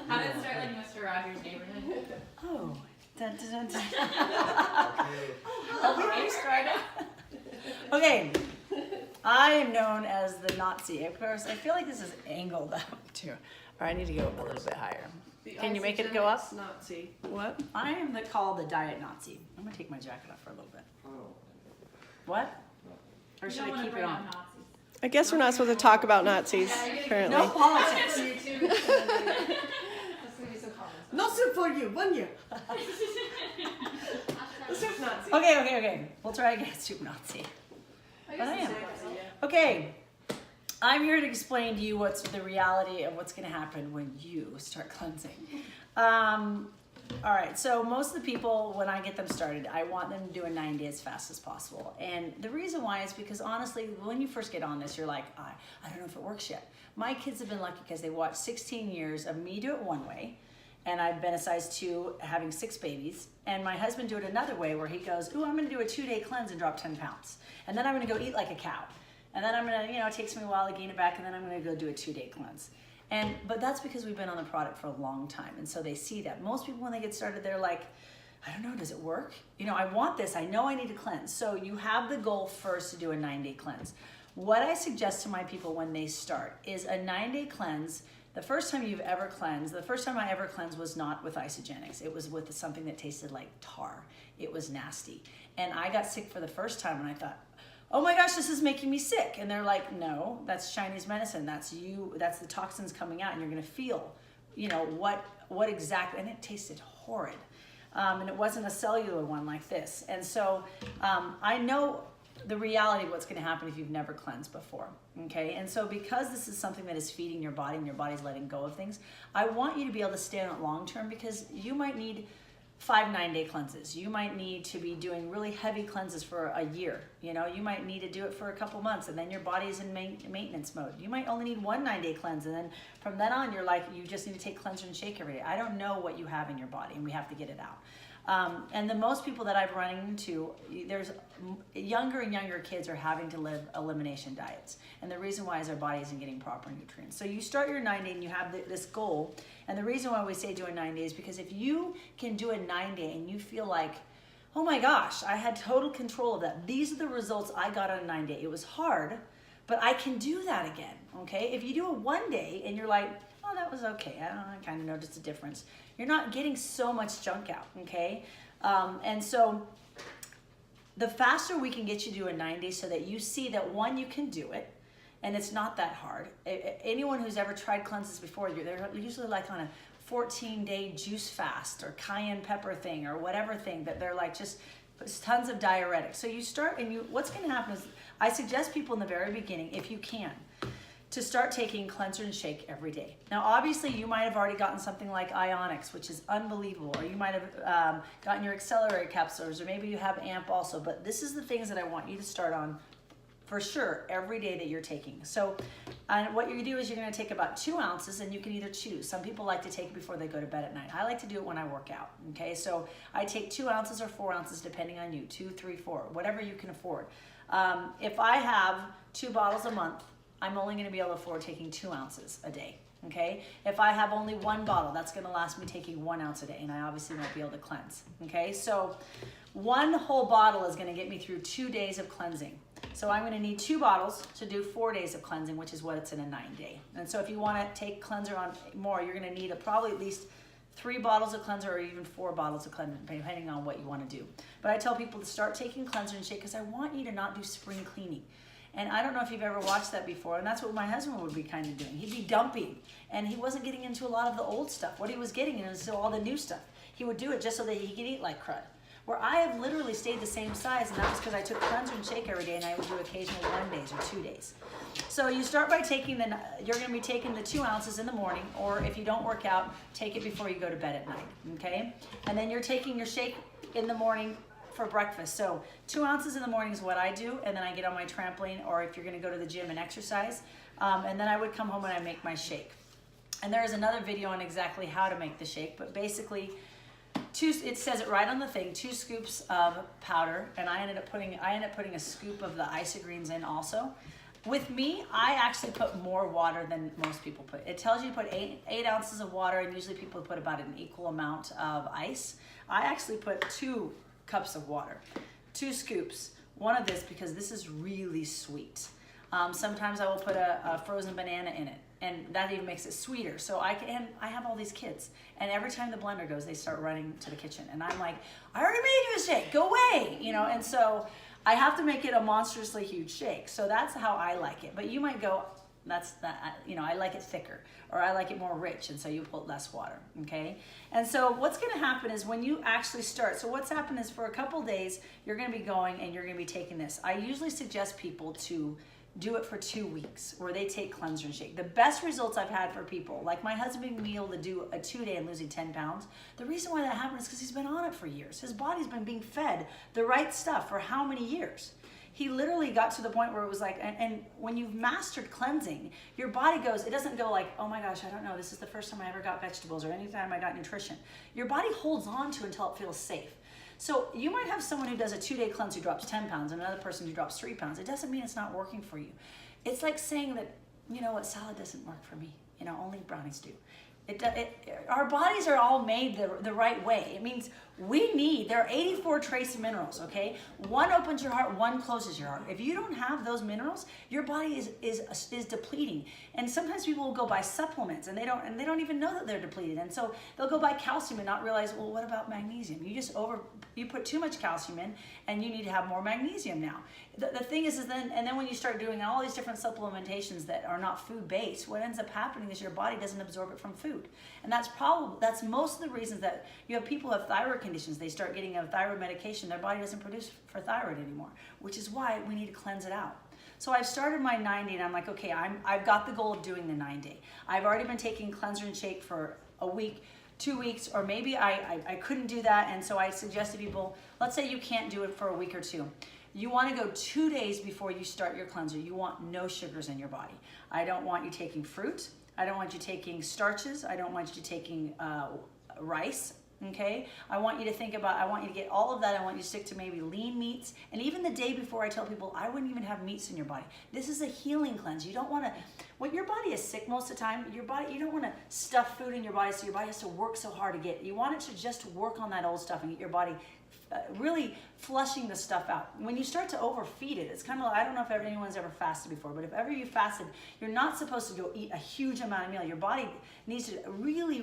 How did it start like Mr. Rogers' Neighborhood? Oh, dun, dun, dun, dun. Have we already started? Okay, I am known as the Nazi. Of course, I feel like this is angled up too. Or I need to go a little bit higher. Can you make it go up? Nazi. What? I am called the diet Nazi. I'm gonna take my jacket off for a little bit. What? Or should I keep it on? I guess we're not supposed to talk about Nazis, apparently. No politics. No soup for you, 1 year. The soup Nazi. Okay. We'll try again. Soup Nazi. But I am. Okay. I'm here to explain to you what's the reality of what's going to happen when you start cleansing. All right, so most of the people, when I get them started, I want them to do a 9-day as fast as possible. And the reason why is because honestly, when you first get on this, you're like, I don't know if it works yet. My kids have been lucky because they watched 16 years of me do it one way, and I've been a size 2, having 6 babies, and my husband do it another way where he goes, ooh, I'm gonna do a 2-day cleanse and drop 10 pounds. And then I'm gonna go eat like a cow. And then I'm gonna, it takes me a while to gain it back, and then I'm gonna go do a 2-day cleanse. But that's because we've been on the product for a long time, and so they see that. Most people, when they get started, they're like, I don't know, does it work? I want this, I know I need to cleanse. So you have the goal first to do a 9-day cleanse. What I suggest to my people when they start is a 9-day cleanse. The first time you've ever cleansed, the first time I ever cleansed was not with Isagenix. It was with something that tasted like tar. It was nasty. And I got sick for the first time, and I thought, oh my gosh, this is making me sick. And they're like, no, that's Chinese medicine. That's you, that's the toxins coming out, and you're gonna feel, what exactly, and it tasted horrid. And it wasn't a cellular one like this. And so I know the reality of what's gonna happen if you've never cleansed before, okay? And so because this is something that is feeding your body and your body's letting go of things, I want you to be able to stay on it long-term, because you might need 5 9-day cleanses. You might need to be doing really heavy cleanses for a year. You might need to do it for a couple months, and then your body's in maintenance mode. You might only need 1 9-day cleanse, and then from then on, you're like, you just need to take cleanser and shake every day. I don't know what you have in your body, and we have to get it out. And the most people that I've run into, there's younger and younger kids are having to live elimination diets. And the reason why is their body isn't getting proper nutrients. So you start your 9-day and you have this goal. And the reason why we say do a 9-day is because if you can do a 9-day and you feel like, oh my gosh, I had total control of that. These are the results I got on a 9-day. It was hard, but I can do that again, okay? If you do a 1-day and you're like, oh, that was okay, I don't know, I kind of noticed a difference. You're not getting so much junk out, okay? And so the faster we can get you to do a 9-day so that you see that, one, you can do it, and it's not that hard. Anyone who's ever tried cleanses before, they're usually like on a 14-day juice fast or cayenne pepper thing or whatever thing that they're like just tons of diuretics. So you start, and what's gonna happen is I suggest people in the very beginning, if you can, to start taking cleanser and shake every day. Now, obviously, you might have already gotten something like Isagenix, which is unbelievable, or you might have gotten your accelerator capsules, or maybe you have AMP also, but this is the things that I want you to start on for sure every day that you're taking. So what you do is you're gonna take about 2 ounces, and you can either choose. Some people like to take it before they go to bed at night. I like to do it when I work out, okay? So I take 2 ounces or 4 ounces, depending on you, 2, 3, 4, whatever you can afford. If I have 2 bottles a month, I'm only gonna be able to afford taking 2 ounces a day, okay? If I have only 1 bottle, that's gonna last me taking 1 ounce a day, and I obviously won't be able to cleanse, okay? So 1 whole bottle is gonna get me through 2 days of cleansing. So I'm gonna need 2 bottles to do 4 days of cleansing, which is what it's in a 9-day. And so if you wanna take cleanser on more, you're gonna need probably at least 3 bottles of cleanser or even 4 bottles of cleanser, depending on what you wanna do. But I tell people to start taking cleanser and shake because I want you to not do spring cleaning. And I don't know if you've ever watched that before, and that's what my husband would be kind of doing. He'd be dumping, and he wasn't getting into a lot of the old stuff. What he was getting into all the new stuff. He would do it just so that he could eat like crud. Where I have literally stayed the same size, and that was because I took cleanser and shake every day, and I would do occasional 1 days or 2 days. So you start by taking you're gonna be taking the 2 ounces in the morning, or if you don't work out, take it before you go to bed at night, okay? And then you're taking your shake in the morning for breakfast. So 2 ounces in the morning is what I do, and then I get on my trampoline, or if you're gonna go to the gym and exercise, and then I would come home and I make my shake. And there is another video on exactly how to make the shake, but basically, it says it right on the thing, 2 scoops of powder, and I ended up putting a scoop of the Isagenix in also. With me, I actually put more water than most people put. It tells you to put 8 ounces of water, and usually people put about an equal amount of ice. I actually put 2 cups of water, 2 scoops, one of this because this is really sweet. Sometimes I will put a frozen banana in it, and that even makes it sweeter. So I have all these kids, and every time the blender goes, they start running to the kitchen, and I'm like, I already made you a shake, go away, you know. And so I have to make it a monstrously huge shake. So that's how I like it. But you might go, I like it thicker, or I like it more rich, and so you put less water, okay? And so what's gonna happen is when you actually start, so what's happened is for a couple days, you're gonna be going and you're gonna be taking this. I usually suggest people to do it for 2 weeks where they take cleanser and shake. The best results I've had for people, like my husband being able to do a 2-day and losing 10 pounds, the reason why that happened is because he's been on it for years. His body's been being fed the right stuff for how many years? He literally got to the point where it was like, and when you've mastered cleansing, your body goes, it doesn't go like, oh my gosh, I don't know, this is the first time I ever got vegetables or any time I got nutrition. Your body holds on to until it feels safe. So you might have someone who does a 2-day cleanse who drops 10 pounds and another person who drops 3 pounds. It doesn't mean it's not working for you. It's like saying that, you know what, salad doesn't work for me. You know, only brownies do. Our bodies are all made the right way. It means there are 84 trace minerals, okay? One opens your heart, one closes your heart. If you don't have those minerals, your body is depleting. And sometimes people will go buy supplements and they don't even know that they're depleted. And so they'll go buy calcium and not realize, well, what about magnesium? You put too much calcium in, and you need to have more magnesium now. The thing is then when you start doing all these different supplementations that are not food-based, what ends up happening is your body doesn't absorb it from food. And that's most of the reasons that you have people who have thyroid conditions. They start getting a thyroid medication, their body doesn't produce for thyroid anymore, which is why we need to cleanse it out. So I've started my 9-day, and I'm like, okay, I've got the goal of doing the 9-day. I've already been taking cleanser and shake for a week, 2 weeks, or maybe I couldn't do that, and so I suggest to people, let's say you can't do it for a week or 2. You want to go 2 days before you start your cleanser. You want no sugars in your body. I don't want you taking fruit. I don't want you taking starches. I don't want you taking rice. Okay, I want you to get all of that. I want you to stick to maybe lean meats. And even the day before, I tell people, I wouldn't even have meats in your body. This is a healing cleanse. You don't want to, when your body is sick most of the time, you don't want to stuff food in your body so your body has to work so hard to get. You want it to just work on that old stuff and get your body really flushing the stuff out. When you start to overfeed it, it's kind of like, I don't know if anyone's ever fasted before, but if ever you fasted, you're not supposed to go eat a huge amount of meal. Your body needs to really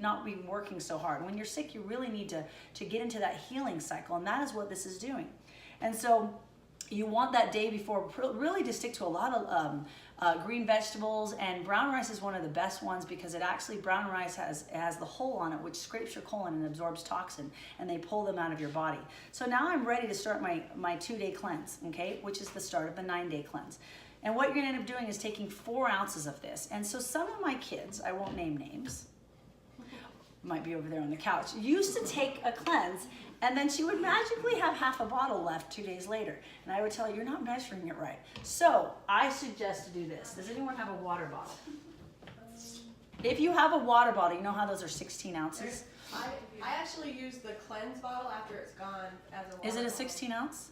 not be working so hard. When you're sick, you really need to get into that healing cycle, and that is what this is doing. And so you want that day before really to stick to a lot of green vegetables, and brown rice is one of the best ones because brown rice has the hole on it which scrapes your colon and absorbs toxin, and they pull them out of your body. So now I'm ready to start my 2-day cleanse, okay, which is the start of the 9-day cleanse. And what you're gonna end up doing is taking 4 ounces of this. And so some of my kids, I won't name names, might be over there on the couch, used to take a cleanse, and then she would magically have half a bottle left 2 days later. And I would tell her, you're not measuring it right. So I suggest to do this. Does anyone have a water bottle? If you have a water bottle, you know how those are 16 ounces? I actually use the cleanse bottle after it's gone as a water Is it a bottle. 16 ounce?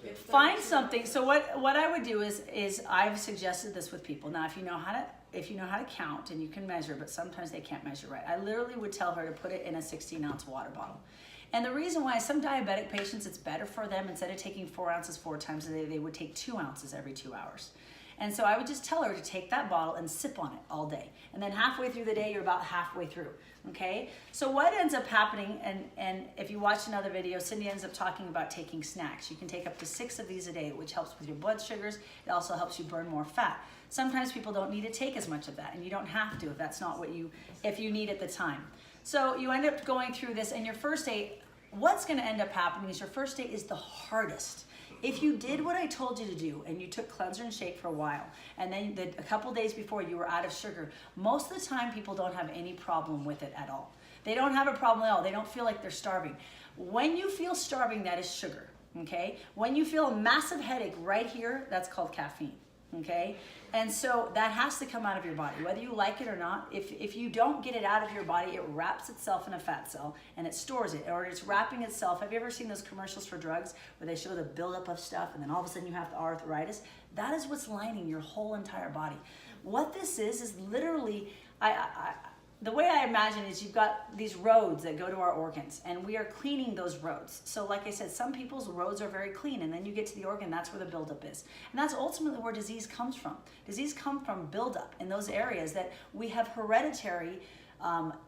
It's Find something. So what I would do is I've suggested this with people. Now, if you know how to count and you can measure, but sometimes they can't measure right, I literally would tell her to put it in a 16-ounce water bottle. And the reason why some diabetic patients, it's better for them, instead of taking 4 ounces 4 times a day, they would take 2 ounces every 2 hours. And so I would just tell her to take that bottle and sip on it all day. And then halfway through the day, you're about halfway through, okay? So what ends up happening, and if you watch another video, Cindy ends up talking about taking snacks. You can take up to 6 of these a day, which helps with your blood sugars. It also helps you burn more fat. Sometimes people don't need to take as much of that, and you don't have to if that's not if you need at the time. So you end up going through this, and your first day, what's gonna end up happening is your first day is the hardest. If you did what I told you to do and you took cleanser and shake for a while, and then a couple days before you were out of sugar, most of the time people don't have any problem with it at all. They don't have a problem at all. They don't feel like they're starving. When you feel starving, that is sugar, okay? When you feel a massive headache right here, that's called caffeine, okay? And so that has to come out of your body, whether you like it or not. If you don't get it out of your body, it wraps itself in a fat cell and it stores it, or it's wrapping itself. Have you ever seen those commercials for drugs where they show the buildup of stuff and then all of a sudden you have the arthritis? That is what's lining your whole entire body. What this is literally, the way I imagine is you've got these roads that go to our organs, and we are cleaning those roads. So like I said, some people's roads are very clean, and then you get to the organ, that's where the buildup is. And that's ultimately where disease comes from. Disease comes from buildup in those areas that we have hereditary,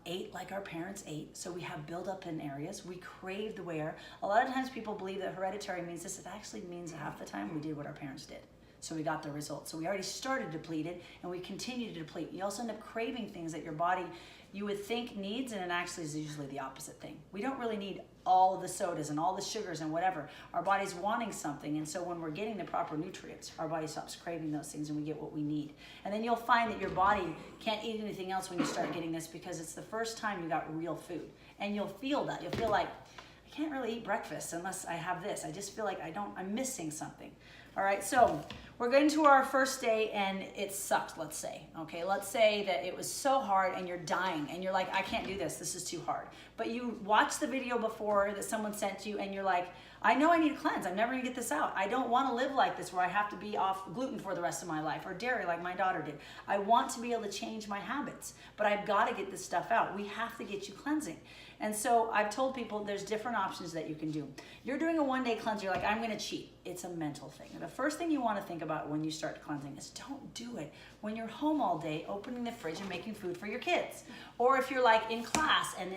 ate like our parents ate, so we have buildup in areas. We crave the wear. A lot of times people believe that hereditary means this. It actually means half the time we did what our parents did. So we got the results. So we already started depleted, and we continue to deplete. You also end up craving things that your body, you would think needs, and it actually is usually the opposite thing. We don't really need all of the sodas and all the sugars and whatever. Our body's wanting something, and so when we're getting the proper nutrients, our body stops craving those things and we get what we need. And then you'll find that your body can't eat anything else when you start getting this, because it's the first time you got real food. And you'll feel that. You'll feel like, I can't really eat breakfast unless I have this. I just feel like I'm missing something. All right, so we're going to our first day and it sucked, let's say. Okay, let's say that it was so hard and you're dying and you're like, I can't do this is too hard. But you watched the video before that someone sent you and you're like, I know I need a cleanse. I'm never gonna get this out. I don't wanna live like this where I have to be off gluten for the rest of my life or dairy like my daughter did. I want to be able to change my habits, but I've gotta get this stuff out. We have to get you cleansing. And so I've told people there's different options that you can do. You're doing a one-day cleanse, you're like, I'm gonna cheat. It's a mental thing. The first thing you wanna think about when you start cleansing is don't do it when you're home all day, opening the fridge and making food for your kids. Or if you're like in class and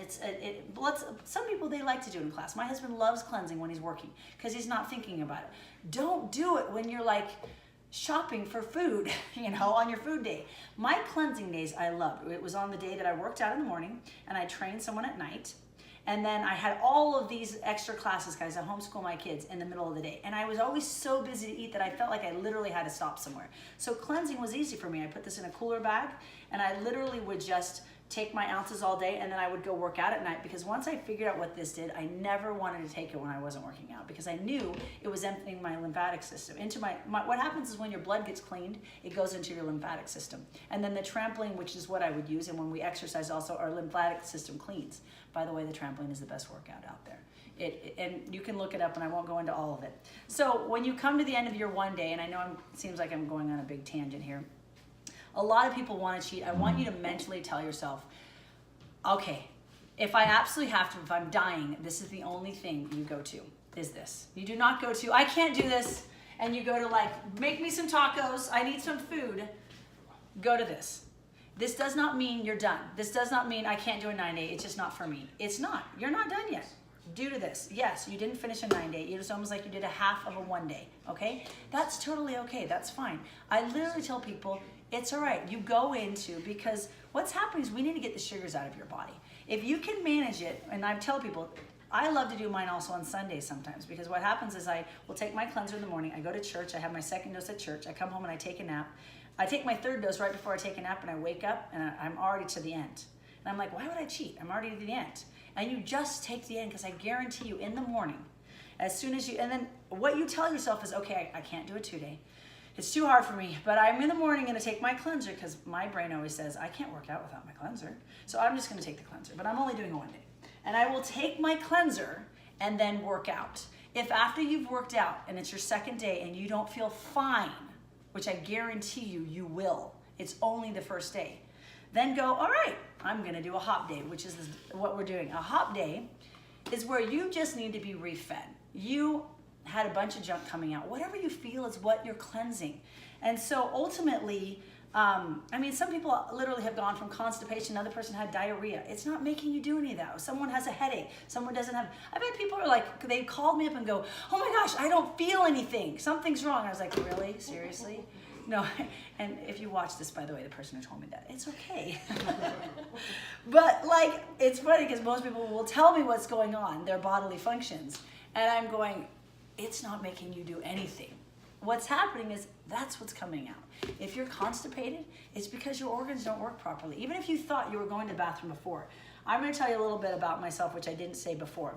some people, they like to do it in class. My husband loves cleansing when he's working because he's not thinking about it. Don't do it when you're like shopping for food, on your food day. My cleansing days I loved. It was on the day that I worked out in the morning and I trained someone at night. And then I had all of these extra classes, guys. I homeschool my kids in the middle of the day. And I was always so busy to eat that I felt like I literally had to stop somewhere. So cleansing was easy for me. I put this in a cooler bag and I literally would just take my ounces all day and then I would go work out at night, because once I figured out what this did, I never wanted to take it when I wasn't working out, because I knew it was emptying my lymphatic system into my what happens is when your blood gets cleaned, it goes into your lymphatic system. And then the trampoline, which is what I would use, and when we exercise also, our lymphatic system cleans. By the way, the trampoline is the best workout out there. And you can look it up and I won't go into all of it. So when you come to the end of your one day, and I know it seems like I'm going on a big tangent here, a lot of people want to cheat. I want you to mentally tell yourself, okay, if I absolutely have to, if I'm dying, this is the only thing you go to, is this. You do not go to, I can't do this, and you go to like, make me some tacos, I need some food. Go to this. This does not mean you're done. This does not mean I can't do a 9-day, it's just not for me. It's not, you're not done yet. Due to this, yes, you didn't finish a 9-day. It was almost like you did a half of a 1-day, okay? That's totally okay, that's fine. I literally tell people, it's all right, you go into, because what's happening is we need to get the sugars out of your body. If you can manage it, and I tell people, I love to do mine also on Sundays sometimes, because what happens is I will take my cleanser in the morning, I go to church, I have my second dose at church, I come home and I take a nap. I take my third dose right before I take a nap and I wake up and I'm already to the end. And I'm like, why would I cheat? I'm already to the end. And you just take the end, because I guarantee you in the morning, as soon as you, and then what you tell yourself is, okay, I can't do a 2-day. It's too hard for me, but I'm in the morning going to take my cleanser, because my brain always says, I can't work out without my cleanser. So I'm just going to take the cleanser, but I'm only doing a 1-day. And I will take my cleanser and then work out. If after you've worked out and it's your second day and you don't feel fine, which I guarantee you will, it's only the first day, then go, all right, I'm going to do a hop day, which is what we're doing. A hop day is where you just need to be refed. You had a bunch of junk coming out. Whatever you feel is what you're cleansing. And so ultimately, some people literally have gone from constipation, another person had diarrhea. It's not making you do any of that. Someone has a headache, someone doesn't have, I've had people who are like, they called me up and go, oh my gosh, I don't feel anything. Something's wrong. I was like, really? Seriously? No, and if you watch this, by the way, the person who told me that, it's okay. But like, it's funny because most people will tell me what's going on, their bodily functions. And I'm going, it's not making you do anything. What's happening is that's what's coming out. If you're constipated, it's because your organs don't work properly. Even if you thought you were going to the bathroom before. I'm going to tell you a little bit about myself, which I didn't say before.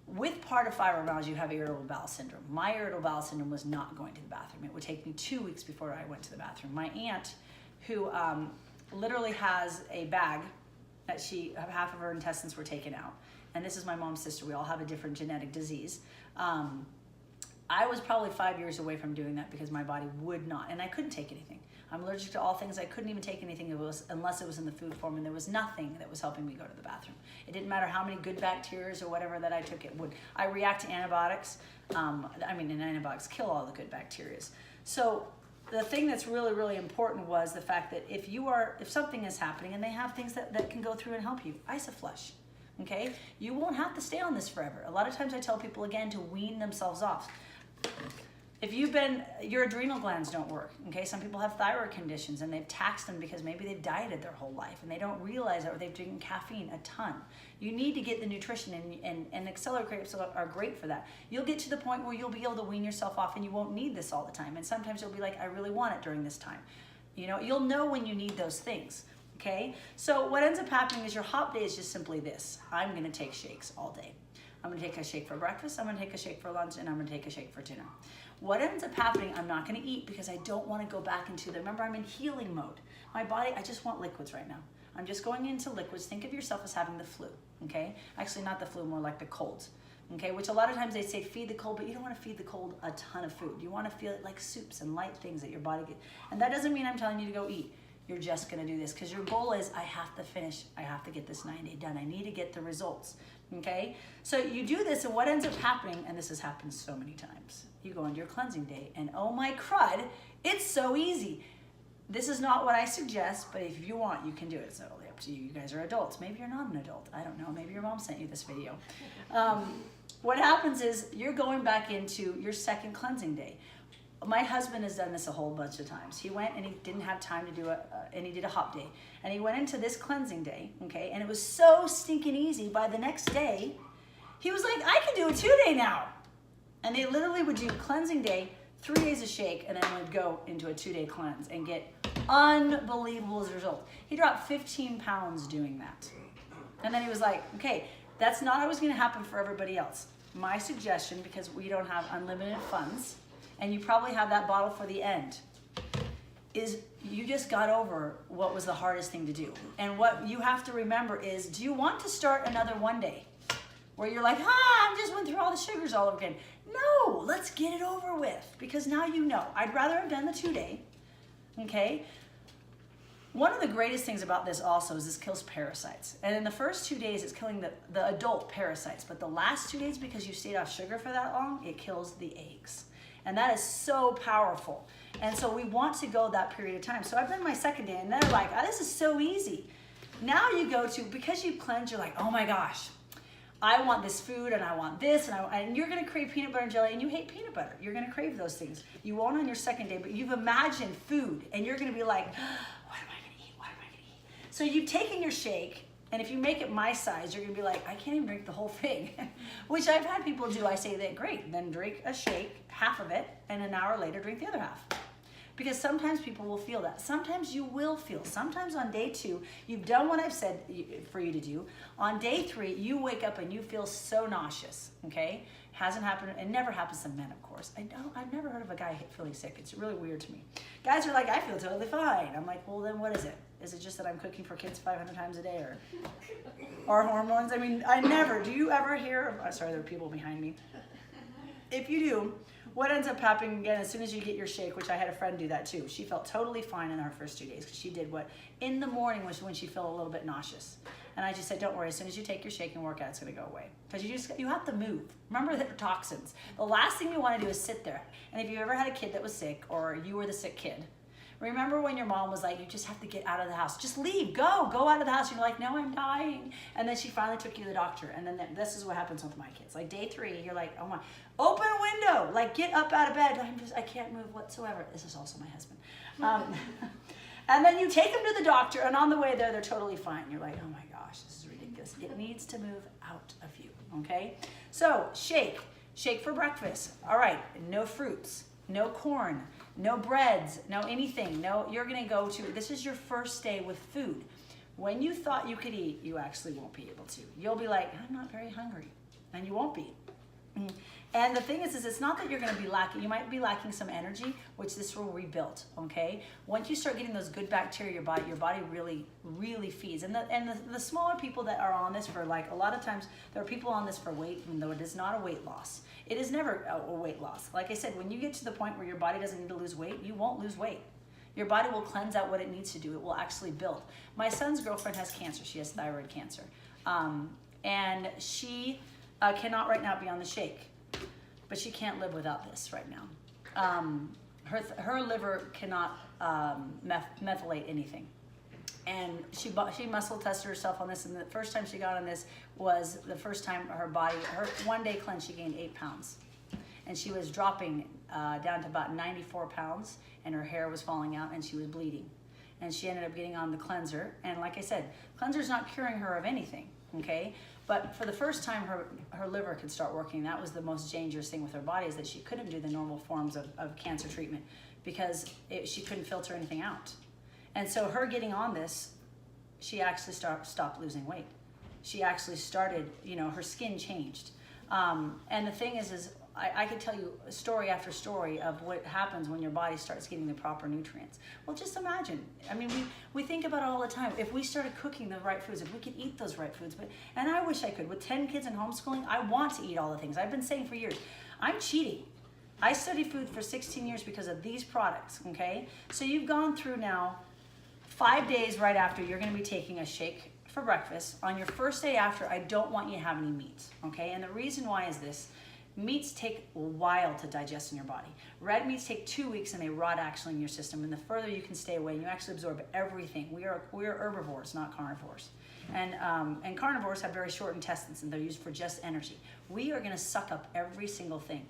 with part of fibromyalgia, you have irritable bowel syndrome. My irritable bowel syndrome was not going to the bathroom. It would take me 2 weeks before I went to the bathroom. My aunt, who literally has a bag that half of her intestines were taken out. And this is my mom's sister. We all have a different genetic disease. I was probably 5 years away from doing that because my body would not, and I couldn't take anything. I'm allergic to all things. I couldn't even take anything unless it was in the food form, and there was nothing that was helping me go to the bathroom. It didn't matter how many good bacteria or whatever that I took, it would. I react to antibiotics. And antibiotics kill all the good bacteria. So the thing that's really, really important was the fact that if something is happening and they have things that can go through and help you, Isoflush. Okay, you won't have to stay on this forever. A lot of times I tell people again to wean themselves off. If your adrenal glands don't work, okay? Some people have thyroid conditions and they've taxed them because maybe they've dieted their whole life and they don't realize it, or they've drinking caffeine a ton. You need to get the nutrition, and accelerator grapes are great for that. You'll get to the point where you'll be able to wean yourself off and you won't need this all the time. And sometimes you'll be like, I really want it during this time. You know, you'll know when you need those things. Okay, so what ends up happening is your hop day is just simply this. I'm gonna take shakes all day. I'm gonna take a shake for breakfast, I'm gonna take a shake for lunch, and I'm gonna take a shake for dinner. What ends up happening, I'm not gonna eat because I don't wanna go back into remember I'm in healing mode. My body, I just want liquids right now. I'm just going into liquids. Think of yourself as having the flu, okay? Actually not the flu, more like the colds, okay? Which a lot of times they say feed the cold, but you don't wanna feed the cold a ton of food. You wanna feel it like soups and light things that your body gets. And that doesn't mean I'm telling you to go eat. You're just gonna do this because your goal is I have to finish, I have to get this 9-day done. I need to get the results, okay? So you do this, and what ends up happening, and this has happened so many times, you go into your cleansing day and oh my crud, it's so easy. This is not what I suggest, but if you want, you can do it. It's totally up to you. You guys are adults. Maybe you're not an adult. I don't know. Maybe your mom sent you this video. What happens is you're going back into your second cleansing day. My husband has done this a whole bunch of times. He went and he didn't have time to do it, and he did a hop day. And he went into this cleansing day, okay, and it was so stinking easy. By the next day, he was like, I can do a 2-day now. And they literally would do cleansing day, 3 days of shake, and then would go into a 2-day cleanse and get unbelievable results. He dropped 15 pounds doing that. And then he was like, okay, that's not always gonna happen for everybody else. My suggestion, because we don't have unlimited funds, and you probably have that bottle for the end, is you just got over what was the hardest thing to do. And what you have to remember is, do you want to start another 1 day where you're like, I just went through all the sugars all over again? No, let's get it over with, because now you know. I'd rather have done the 2-day, okay? One of the greatest things about this also is this kills parasites. And in the first 2 days, it's killing the adult parasites. But the last 2 days, because you stayed off sugar for that long, it kills the eggs. And that is so powerful. And so we want to go that period of time. So I've done my second day, and they're like, oh, this is so easy. Now you go to, because you cleanse, you're like, oh my gosh, I want this food, and I want this, and you're gonna crave peanut butter and jelly, and you hate peanut butter. You're gonna crave those things. You won't on your second day, but you've imagined food, and you're gonna be like, what am I gonna eat? What am I gonna eat? So you've taken your shake, and if you make it my size, you're gonna be like, I can't even drink the whole thing, which I've had people do. I say that, great, then drink a shake, half of it, and an hour later drink the other half. Because sometimes people will feel that. Sometimes you will feel. Sometimes on day 2, you've done what I've said for you to do. On day 3, you wake up and you feel so nauseous, okay? Hasn't happened, it never happens to men, of course. I've never heard of a guy feeling sick. It's really weird to me. Guys are like, I feel totally fine. I'm like, well, then what is it? Is it just that I'm cooking for kids 500 times a day, or hormones? I mean, do you ever hear of, sorry, there are people behind me. If you do, what ends up happening again, as soon as you get your shake, which I had a friend do that too. She felt totally fine in her first 2 days because she did what in the morning was when she felt a little bit nauseous. And I just said, don't worry, as soon as you take your shake and work out, it's gonna go away. Because you have to move. Remember the toxins. The last thing you wanna do is sit there. And if you ever had a kid that was sick, or you were the sick kid, remember when your mom was like, you just have to get out of the house. Just leave, go out of the house. You're like, no, I'm dying. And then she finally took you to the doctor. And then this is what happens with my kids. Like day 3, you're like, oh my, open a window. Like get up out of bed. I can't move whatsoever. This is also my husband. And then you take them to the doctor, and on the way there, they're totally fine. You're like, oh my gosh, this is ridiculous. It needs to move out of you, okay? So shake for breakfast. All right, no fruits, no corn, no breads, no anything. No, you're gonna go to, this is your first day with food. When you thought you could eat, you actually won't be able to. You'll be like, I'm not very hungry. and you won't be. And the thing is it's not that you're going to be lacking. You might be lacking some energy, which this will rebuild, okay? Once you start getting those good bacteria in your body really, really feeds. And the smaller people that are on this for, like, a lot of times, there are people on this for weight, even though it is not a weight loss. It is never a weight loss. Like I said, when you get to the point where your body doesn't need to lose weight, you won't lose weight. Your body will cleanse out what it needs to do. It will actually build. My son's girlfriend has cancer. She has thyroid cancer. And she cannot right now be on the shake. But she can't live without this right now. Her liver cannot methylate anything. And she muscle tested herself on this, and the first time she got on this was the first time her 1 day cleanse, she gained 8 pounds. And she was dropping down to about 94 pounds, and her hair was falling out, and she was bleeding. And she ended up getting on the cleanser. And like I said, cleanser's not curing her of anything, okay? But for the first time, her liver could start working. That was the most dangerous thing with her body, is that she couldn't do the normal forms of cancer treatment because she couldn't filter anything out. And so her getting on this, she actually stopped losing weight. She actually started, her skin changed. And the thing is I could tell you story after story of what happens when your body starts getting the proper nutrients. Well, just imagine. I mean, we think about it all the time. If we started cooking the right foods, if we could eat those right foods, and I wish I could. With 10 kids in homeschooling, I want to eat all the things. I've been saying for years, I'm cheating. I studied food for 16 years because of these products, okay? So you've gone through now 5 days right after you're gonna be taking a shake for breakfast. On your first day after, I don't want you to have any meat, okay? And the reason why is this. Meats take a while to digest in your body. Red meats take 2 weeks and they rot actually in your system. And the further you can stay away, you actually absorb everything. We are herbivores, not carnivores. And carnivores have very short intestines and they're used for just energy. We are gonna suck up every single thing.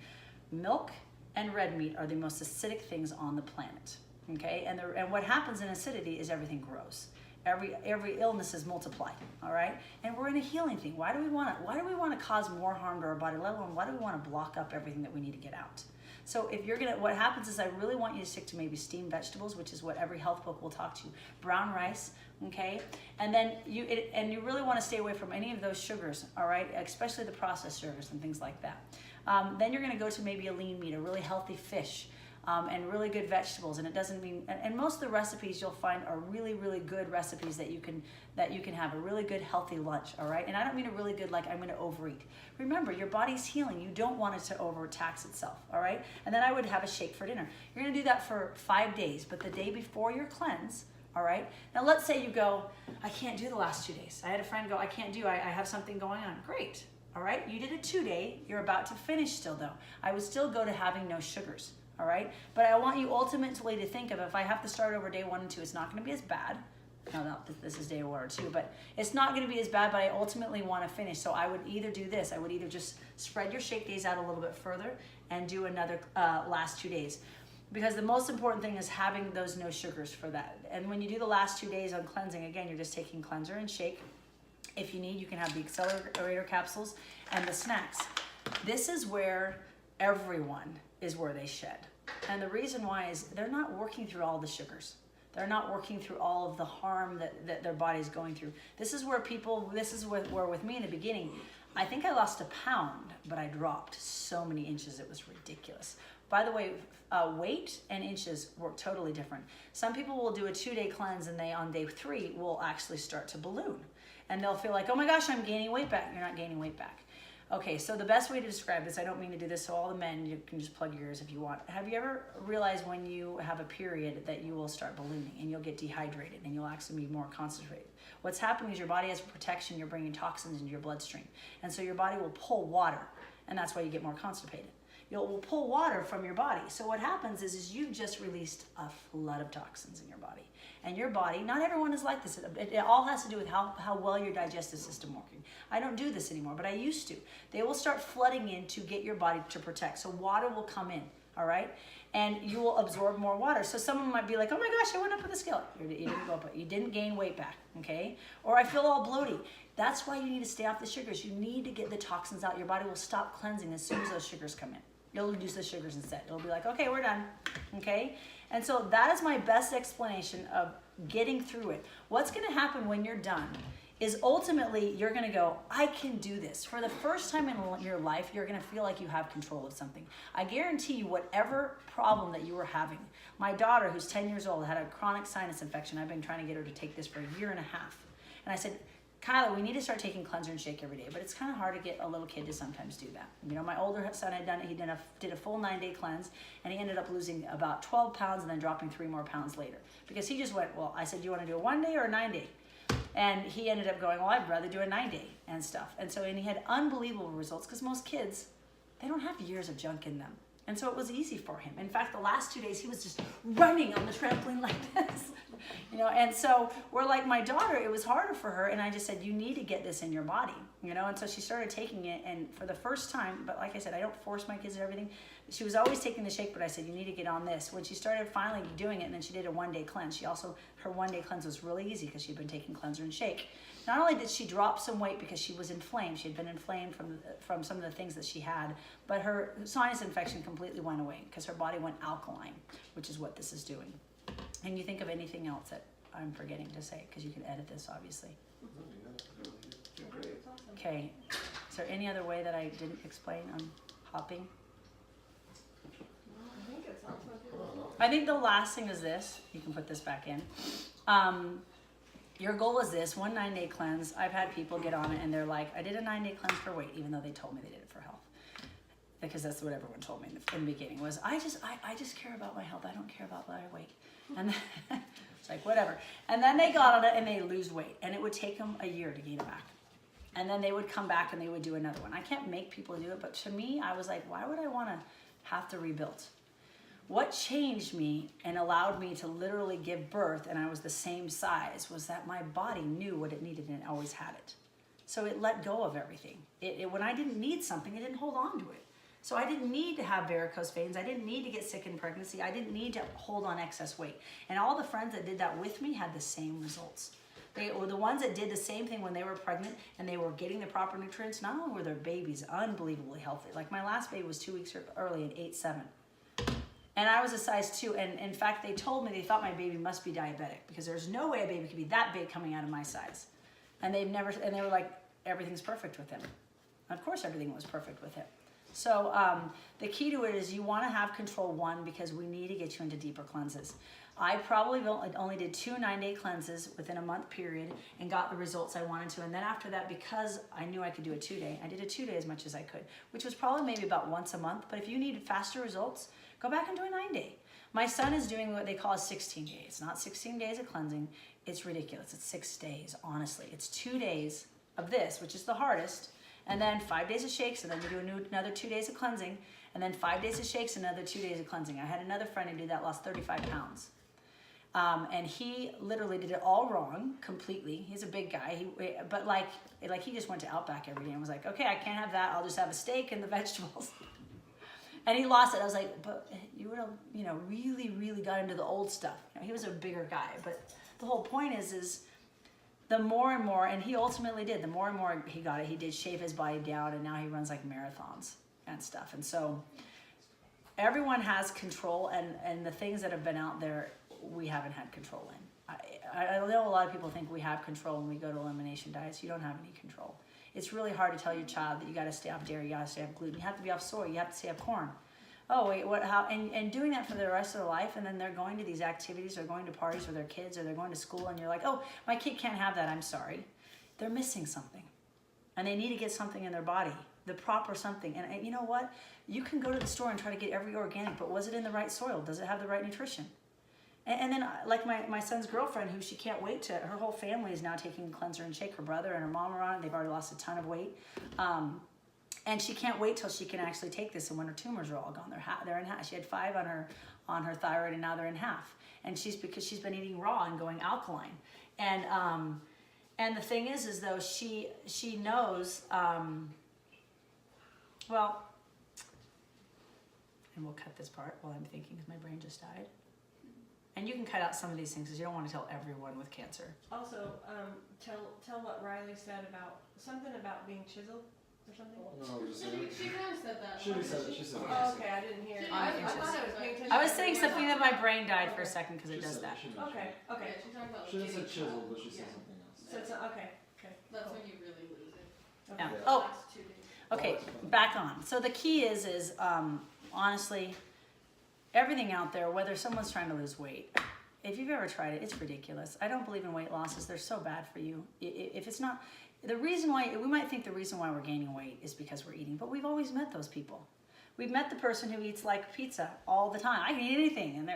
Milk and red meat are the most acidic things on the planet, okay? And what happens in acidity is everything grows. Every illness is multiplied, all right? And we're in a healing thing. Why do we want to cause more harm to our body, let alone why do we want to block up everything that we need to get out? So what happens is I really want you to stick to maybe steamed vegetables, which is what every health book will talk to you. Brown rice, okay? And then you really want to stay away from any of those sugars, all right? Especially the processed sugars and things like that. Then you're going to go to maybe a lean meat, a really healthy fish. And really good vegetables, and it doesn't mean. And most of the recipes you'll find are really, really good recipes that you can have a really good healthy lunch. All right, and I don't mean a really good like I'm going to overeat. Remember, your body's healing. You don't want it to overtax itself. All right, and then I would have a shake for dinner. You're going to do that for 5 days, but the day before your cleanse. All right. Now let's say you go, I can't do the last 2 days. I had a friend go, I can't do. I have something going on. Great. All right. You did a 2 day. You're about to finish still though. I would still go to having no sugars. All right, but I want you ultimately to think of if I have to start over day 1 and 2, it's not going to be as bad. No, this is day 1 or 2, but it's not going to be as bad. But I ultimately want to finish, so I would either do this. I would either just spread your shake days out a little bit further and do another last 2 days, because the most important thing is having those no sugars for that. And when you do the last 2 days on cleansing, again, you're just taking cleanser and shake. If you need, you can have the accelerator capsules and the snacks. This is where everyone is where they shed. And the reason why is they're not working through all the sugars. They're not working through all of the harm that their body's going through. This is where with me in the beginning, I think I lost 1 pound, but I dropped so many inches, it was ridiculous. By the way, weight and inches work totally different. Some people will do a 2 day cleanse and they on day 3 will actually start to balloon. And they'll feel like, oh my gosh, I'm gaining weight back. You're not gaining weight back. Okay, so the best way to describe this, I don't mean to do this, so all the men, you can just plug your ears if you want. Have you ever realized when you have a period that you will start ballooning and you'll get dehydrated and you'll actually be more concentrated? What's happening is your body has protection, you're bringing toxins into your bloodstream. And so your body will pull water, and that's why you get more constipated. Will pull water from your body. So what happens is you've just released a flood of toxins in your body. And your body, not everyone is like this. It all has to do with how well your digestive system working. I don't do this anymore, but I used to. They will start flooding in to get your body to protect. So water will come in, all right? And you will absorb more water. So someone might be like, oh my gosh, I went up with a scale. You didn't go up, you didn't gain weight back, okay? Or I feel all bloaty. That's why you need to stay off the sugars. You need to get the toxins out. Your body will stop cleansing as soon as those sugars come in. You'll use the sugars instead. It'll be like, okay, we're done, okay? And so that is my best explanation of getting through it. What's gonna happen when you're done is ultimately you're going to go, I can do this. For the first time in your life, you're going to feel like you have control of something. I guarantee you, whatever problem that you were having, my daughter, who's 10 years old, had a chronic sinus infection. I've been trying to get her to take this for a year and a half. And I said, Kyla, we need to start taking cleanser and shake every day, but it's kind of hard to get a little kid to sometimes do that. You know, my older son had done it. He did a full 9-day cleanse, and he ended up losing about 12 pounds and then dropping 3 more pounds later. Because he just went, well, I said, do you want to do a 1-day or a 9-day? And he ended up going, well, I'd rather do a 9-day and stuff. And so, and he had unbelievable results because most kids, they don't have years of junk in them. And so it was easy for him. In fact, the last 2 days, he was just running on the trampoline like this. You know, and so we're like, my daughter, it was harder for her. And I just said, you need to get this in your body, you know? And so she started taking it. And for the first time, but like I said, I don't force my kids and everything. She was always taking the shake, but I said, you need to get on this. When she started finally doing it, and then she did a 1-day cleanse. Her 1-day cleanse was really easy because she'd been taking cleanser and shake. Not only did she drop some weight because she was inflamed, she had been inflamed from some of the things that she had, but her sinus infection completely went away because her body went alkaline, which is what this is doing. And you think of anything else that I'm forgetting to say, because you can edit this, obviously. Okay, is there any other way that I didn't explain on hopping? I think the last thing is this. You can put this back in. Your goal is this, 1 9-day cleanse. I've had people get on it and they're like, I did a 9-day cleanse for weight, even though they told me they did it for health. Because that's what everyone told me in the beginning was, I just care about my health. I don't care about my weight. And then, it's like, whatever. And then they got on it and they lose weight. And it would take them a year to gain it back. And then they would come back and they would do another one. I can't make people do it, but to me, I was like, why would I want to have to rebuild? What changed me and allowed me to literally give birth, and I was the same size, was that my body knew what it needed and it always had it. So it let go of everything. When I didn't need something, it didn't hold on to it. So I didn't need to have varicose veins. I didn't need to get sick in pregnancy. I didn't need to hold on excess weight. And all the friends that did that with me had the same results. They were the ones that did the same thing when they were pregnant and they were getting the proper nutrients. Not only were their babies unbelievably healthy, like my last baby was 2 weeks early and 8'7". And I was a size 2, and in fact, they told me they thought my baby must be diabetic because there's no way a baby could be that big coming out of my size. And they were like, everything's perfect with him. And of course, everything was perfect with him. So the key to it is you want to have control, one, because we need to get you into deeper cleanses. I probably only did 2 9-day cleanses within a month period and got the results I wanted to. And then after that, because I knew I could do a 2-day, I did a 2-day as much as I could, which was probably maybe about once a month. But if you need faster results, go back and do a 9-day. My son is doing what they call a 16 days. It's not 16 days of cleansing. It's ridiculous. It's 6 days, honestly. It's 2 days of this, which is the hardest, and then 5 days of shakes, and then we do another 2 days of cleansing, and then 5 days of shakes, another 2 days of cleansing. I had another friend who did that, lost 35 pounds. And he literally did it all wrong completely. He's a big guy, but like he just went to Outback every day and was like, okay, I can't have that. I'll just have a steak and the vegetables. And he lost it. I was like, but you would have, really, really got into the old stuff. He was a bigger guy, but the whole point is the more and more, and he ultimately did, the more and more he got it, he did shave his body down, and now he runs like marathons and stuff. And so everyone has control, and the things that have been out there, we haven't had control in. I know a lot of people think we have control when we go to elimination diets. You don't have any control. It's really hard to tell your child that you got to stay off dairy, you got to stay off gluten, you have to be off soy, you have to stay off corn. Oh wait, what? How? And doing that for the rest of their life, and then they're going to these activities, or going to parties with their kids, or they're going to school, and you're like, oh, my kid can't have that. I'm sorry. They're missing something, and they need to get something in their body, the proper something. And you know what? You can go to the store and try to get every organic, but was it in the right soil? Does it have the right nutrition? And then, like my son's girlfriend, who she can't wait to, her whole family is now taking cleanser and shake. Her brother and her mom are on it. They've already lost a ton of weight. And she can't wait till she can actually take this. And when her tumors are all gone, they're in half. She had 5 on her thyroid, and now they're in half. And because she's been eating raw and going alkaline. And the thing is though, she knows, well, and we'll cut this part while I'm thinking because my brain just died. And you can cut out some of these things because you don't want to tell everyone with cancer. Also, tell what Riley said about something about being chiseled or something. No, just She kind of said that. She said Oh, okay, I didn't hear. I thought I was paying attention. I was saying something that my brain died for a second because it does that. Okay. Yeah, she talked about She didn't say getting chisel, fat. but she said Yeah. something else. So it's okay. Okay. That's when you really lose it. Yeah. Okay. Oh. Last 2 days. Okay, back on. So the key is honestly, everything out there, whether someone's trying to lose weight, if you've ever tried it, it's ridiculous. I don't believe in weight losses. They're so bad for you. If it's not, the reason why, we might think the reason why we're gaining weight is because we're eating, but we've always met those people. We've met the person who eats like pizza all the time. I can eat anything,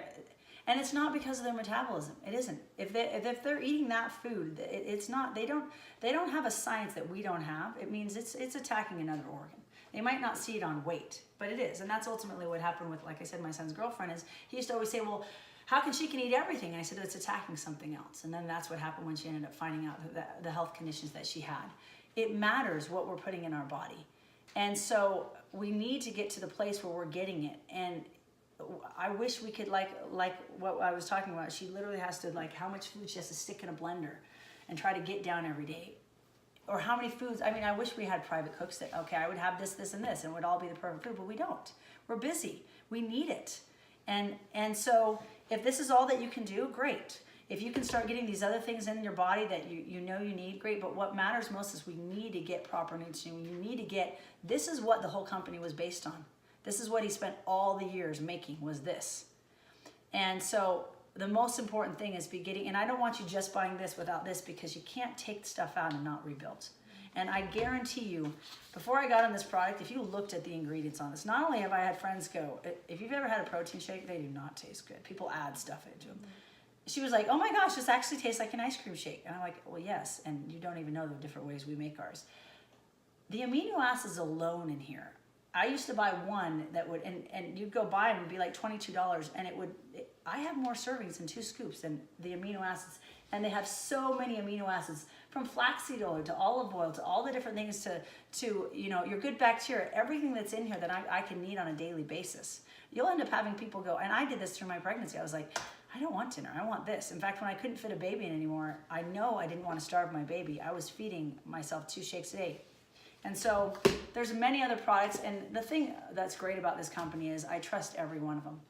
and it's not because of their metabolism. It isn't. If they're eating that food, it's not. They don't have a science that we don't have. It means it's attacking another organ. They might not see it on weight, but it is, and that's ultimately what happened with, like I said, my son's girlfriend. Is he used to always say, well, how can she eat everything? And I said, it's attacking something else. And then that's what happened when she ended up finding out the health conditions that she had. It matters what we're putting in our body. And so we need to get to the place where we're getting it. And I wish we could, like what I was talking about, she literally has to, like, how much food she has to stick in a blender and try to get down every day. Or how many foods, I mean, I wish we had private cooks that, okay, I would have this, this, and this, and it would all be the perfect food, but we don't. We're busy. We need it. And so if this is all that you can do, great. If you can start getting these other things in your body that you know you need, great. But what matters most is we need to get proper nutrition. You need to get, this is what the whole company was based on. This is what he spent all the years making, was this. And so the most important thing is and I don't want you just buying this without this, because you can't take stuff out and not rebuild. And I guarantee you, before I got on this product, if you looked at the ingredients on this, not only have I had friends go, if you've ever had a protein shake, they do not taste good. People add stuff into them. She was like, oh my gosh, this actually tastes like an ice cream shake. And I'm like, well, yes, and you don't even know the different ways we make ours. The amino acids alone in here, I used to buy one that would, and you'd go buy them, it would be like $22, and I have more servings in 2 scoops than the amino acids, and they have so many amino acids, from flaxseed oil to olive oil to all the different things to your good bacteria, everything that's in here that I can need on a daily basis. You'll end up having people go, and I did this through my pregnancy, I was like, I don't want dinner, I want this. In fact, when I couldn't fit a baby in anymore, I know I didn't want to starve my baby. I was feeding myself 2 shakes a day. And so there's many other products, and the thing that's great about this company is I trust every one of them.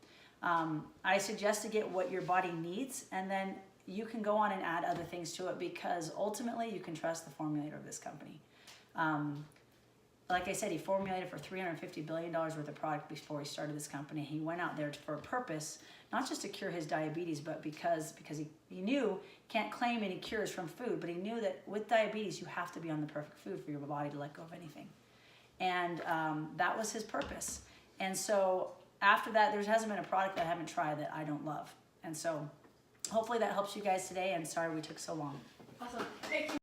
I suggest to get what your body needs, and then you can go on and add other things to it, because ultimately you can trust the formulator of this company. Like I said, he formulated for $350 billion worth of product before he started this company. He went out there for a purpose, not just to cure his diabetes, but because he knew, can't claim any cures from food, but he knew that with diabetes, you have to be on the perfect food for your body to let go of anything. And that was his purpose. And so after that, there hasn't been a product that I haven't tried that I don't love. And so hopefully that helps you guys today, and sorry we took so long. Awesome. Thank you.